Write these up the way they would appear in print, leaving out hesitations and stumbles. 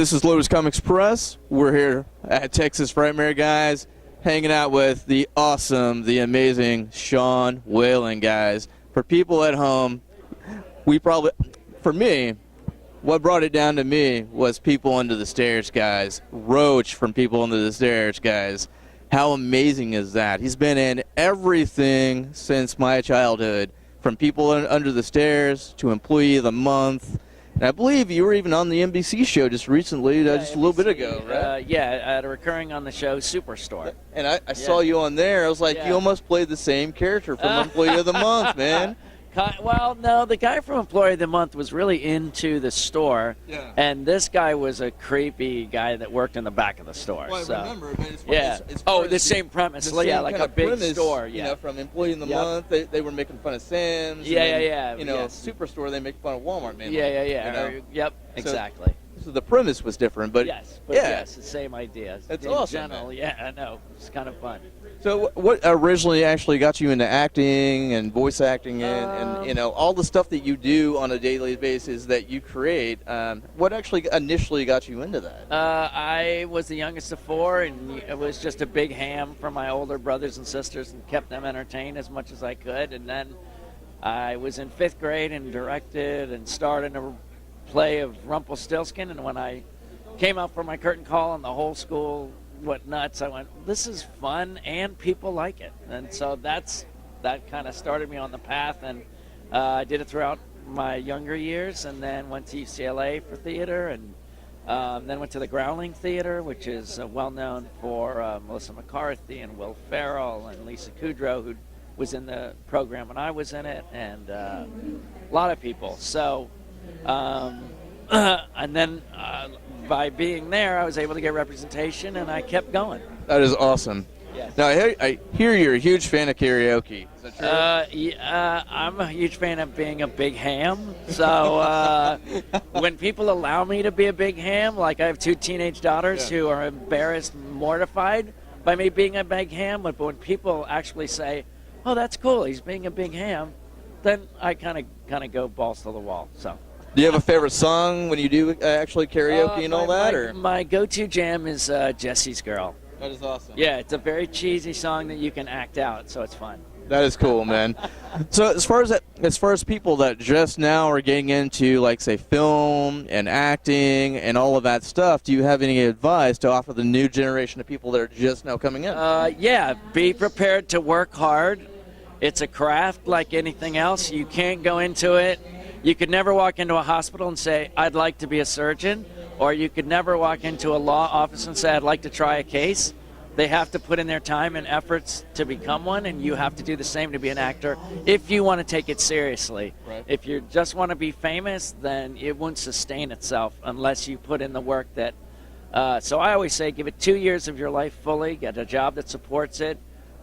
this is Lotus Comics Press. We're here at Texas Frightmare, guys, hanging out with the awesome, the amazing Sean Whalen, guys. For people at home, for me, what brought it down to me was People Under the Stairs, guys. Roach from People Under the Stairs, guys. How amazing is that? He's been in everything since my childhood, from People Under the Stairs to Employee of the Month. And I believe you were even on the NBC show just recently, just a little bit ago, right? Yeah, recurring on the show Superstore. And I saw you on there. I was like, you almost played the same character from Employee of the Month, man. Well, no, the guy from Employee of the Month was really into the store, and this guy was a creepy guy that worked in the back of the store. Well, I remember, but it's the same premise. Like a big store. You know, from Employee of the Month, they were making fun of Sam's. Yeah. You know, Superstore, they make fun of Walmart, man. Yeah. You know? Yep, exactly. So the premise was different, but yes, the same idea. That's in awesome. General, man. yeah, I know. It's kind of fun. So what originally actually got you into acting and voice acting and you know, all the stuff that you do on a daily basis that you create, what actually initially got you into that? I was the youngest of four, and it was just a big ham for my older brothers and sisters and kept them entertained as much as I could. And then I was in 5th grade and directed and starred in a play of Rumpelstiltskin, and when I came out for my curtain call and the whole school went nuts, I went, this is fun and people like it. And so that kind of started me on the path, and I did it throughout my younger years, and then went to UCLA for theater, and then went to the Growling Theater, which is well known for Melissa McCarthy and Will Ferrell and Lisa Kudrow, who was in the program when I was in it, and a lot of people. So and then by being there, I was able to get representation, and I kept going. That is awesome. Yes. Now, I hear you're a huge fan of karaoke. Is that true? I'm a huge fan of being a big ham. So when people allow me to be a big ham, like I have 2 teenage daughters who are embarrassed, mortified by me being a big ham, but when people actually say, oh, that's cool, he's being a big ham, then I kind of go balls to the wall. So. Do you have a favorite song when you do actually karaoke and all that? Or my go-to jam is Jesse's Girl. That is awesome. Yeah, it's a very cheesy song that you can act out, so it's fun. That is cool, man. So as far as people that just now are getting into, like, say, film and acting and all of that stuff, do you have any advice to offer the new generation of people that are just now coming in? Yeah, be prepared to work hard. It's a craft like anything else. You can't go into it. You could never walk into a hospital and say, I'd like to be a surgeon, or you could never walk into a law office and say, I'd like to try a case. They have to put in their time and efforts to become one, and you have to do the same to be an actor if you want to take it seriously. Right. If you just want to be famous, then it won't sustain itself unless you put in the work that... so I always say, give it 2 years of your life fully, get a job that supports it,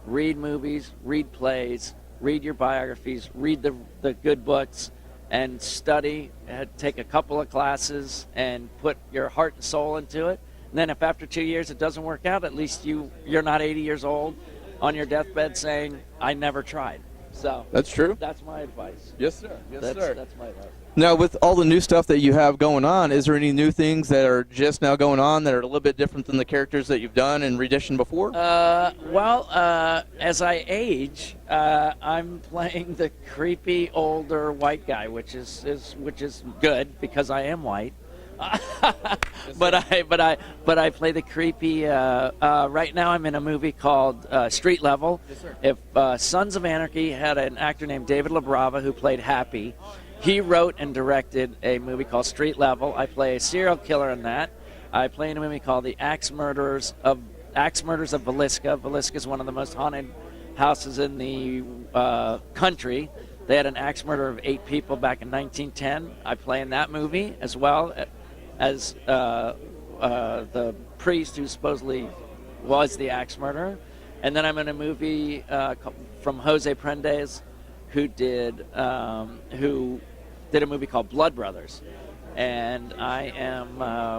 read movies, read plays, read your biographies, read the good books, and study, take a couple of classes, and put your heart and soul into it. And then if after 2 years it doesn't work out, at least you're not 80 years old on your deathbed saying, I never tried. So that's true. That's my advice. Yes, sir. Yes, sir. That's my advice. Now, with all the new stuff that you have going on, is there any new things that are just now going on that are a little bit different than the characters that you've done and renditioned before? As I age, I'm playing the creepy older white guy, which is good because I am white. but I play the creepy. Right now, I'm in a movie called Street Level. Yes, sir. If Sons of Anarchy had an actor named David LaBrava who played Happy, he wrote and directed a movie called Street Level. I play a serial killer in that. I play in a movie called The Axe Murders of Villisca. Villisca is one of the most haunted houses in the country. They had an axe murder of 8 people back in 1910. I play in that movie as well as the priest who supposedly was the axe murderer. And then I'm in a movie from Jose Prendes, who did a movie called Blood Brothers. And I am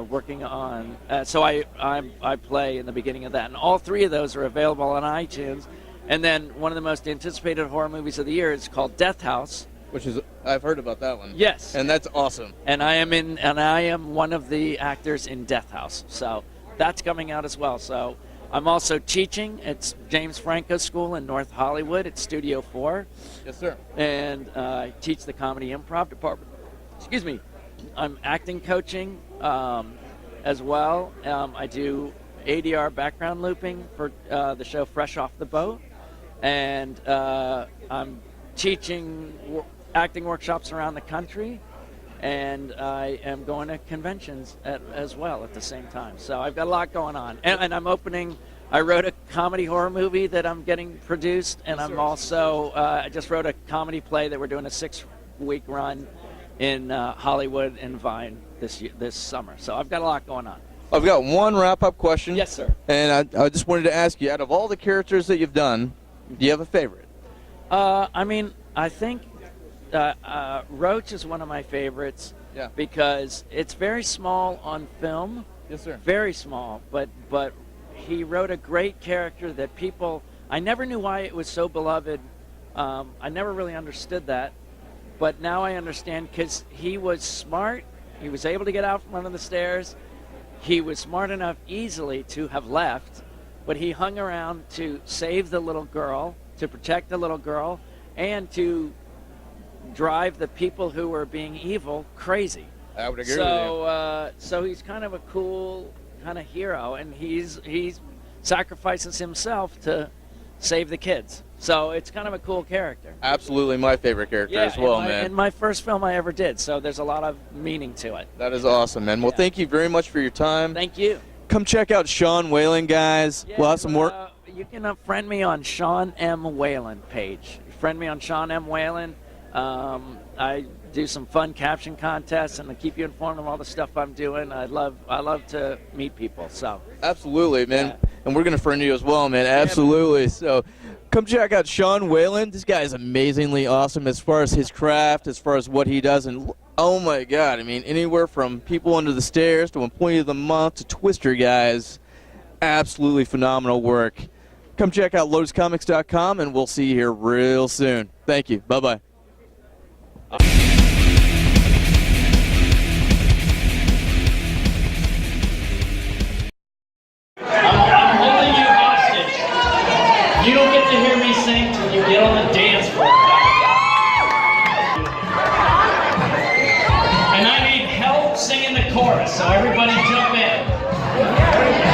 working on, so I play in the beginning of that. And all 3 of those are available on iTunes. And then one of the most anticipated horror movies of the year is called Death House, Which is, I've heard about that one. Yes. And that's awesome. And I am one of the actors in Death House. So that's coming out as well. So I'm also teaching. It's James Franco School in North Hollywood. It's Studio 4. Yes, sir. And I teach the comedy improv department. Excuse me. I'm acting coaching as well. I do ADR background looping for the show Fresh Off the Boat. And I'm teaching acting workshops around the country. And I am going to conventions as well at the same time. So I've got a lot going on. And I'm opening, I wrote a comedy horror movie that I'm getting produced. And I'm also, I just wrote a comedy play that we're doing a 6-week run in Hollywood and Vine this summer. So I've got a lot going on. I've got one wrap-up question. Yes, sir. And I just wanted to ask you, out of all the characters that you've done, do you have a favorite? I mean, I think Roach is one of my favorites. Yeah. Because it's very small on film. Yes, sir. Very small, but he wrote a great character that people. I never knew why it was so beloved. I never really understood that, but now I understand because he was smart. He was able to get out from under the stairs. He was smart enough easily to have left, but he hung around to save the little girl, to protect the little girl, and to drive the people who were being evil crazy. I would agree with you. So he's kind of a cool kind of hero, and he sacrifices himself to save the kids. So it's kind of a cool character. Absolutely my favorite character as well, man. And my first film I ever did, so there's a lot of meaning to it. That is awesome, man. Well, thank you very much for your time. Thank you. Come check out Sean Whalen, guys. Yeah, We'll have some more. You can friend me on Sean M. Whalen page. Friend me on Sean M. Whalen. I do some fun caption contests and I keep you informed of all the stuff I'm doing. I love to meet people. So Absolutely, man. And we're gonna friend you as well, man. Absolutely. So come check out Sean Whalen. This guy is amazingly awesome as far as his craft, as far as what he does, and oh my God, I mean, anywhere from People Under the Stairs to Employee of the Month to Twister, guys. Absolutely phenomenal work. Come check out lotuscomics.com, and we'll see you here real soon. Thank you. Bye-bye. I'm holding you hostage. You don't get to hear me sing till you get on the dance floor. And I need help singing the chorus, so everybody jump in.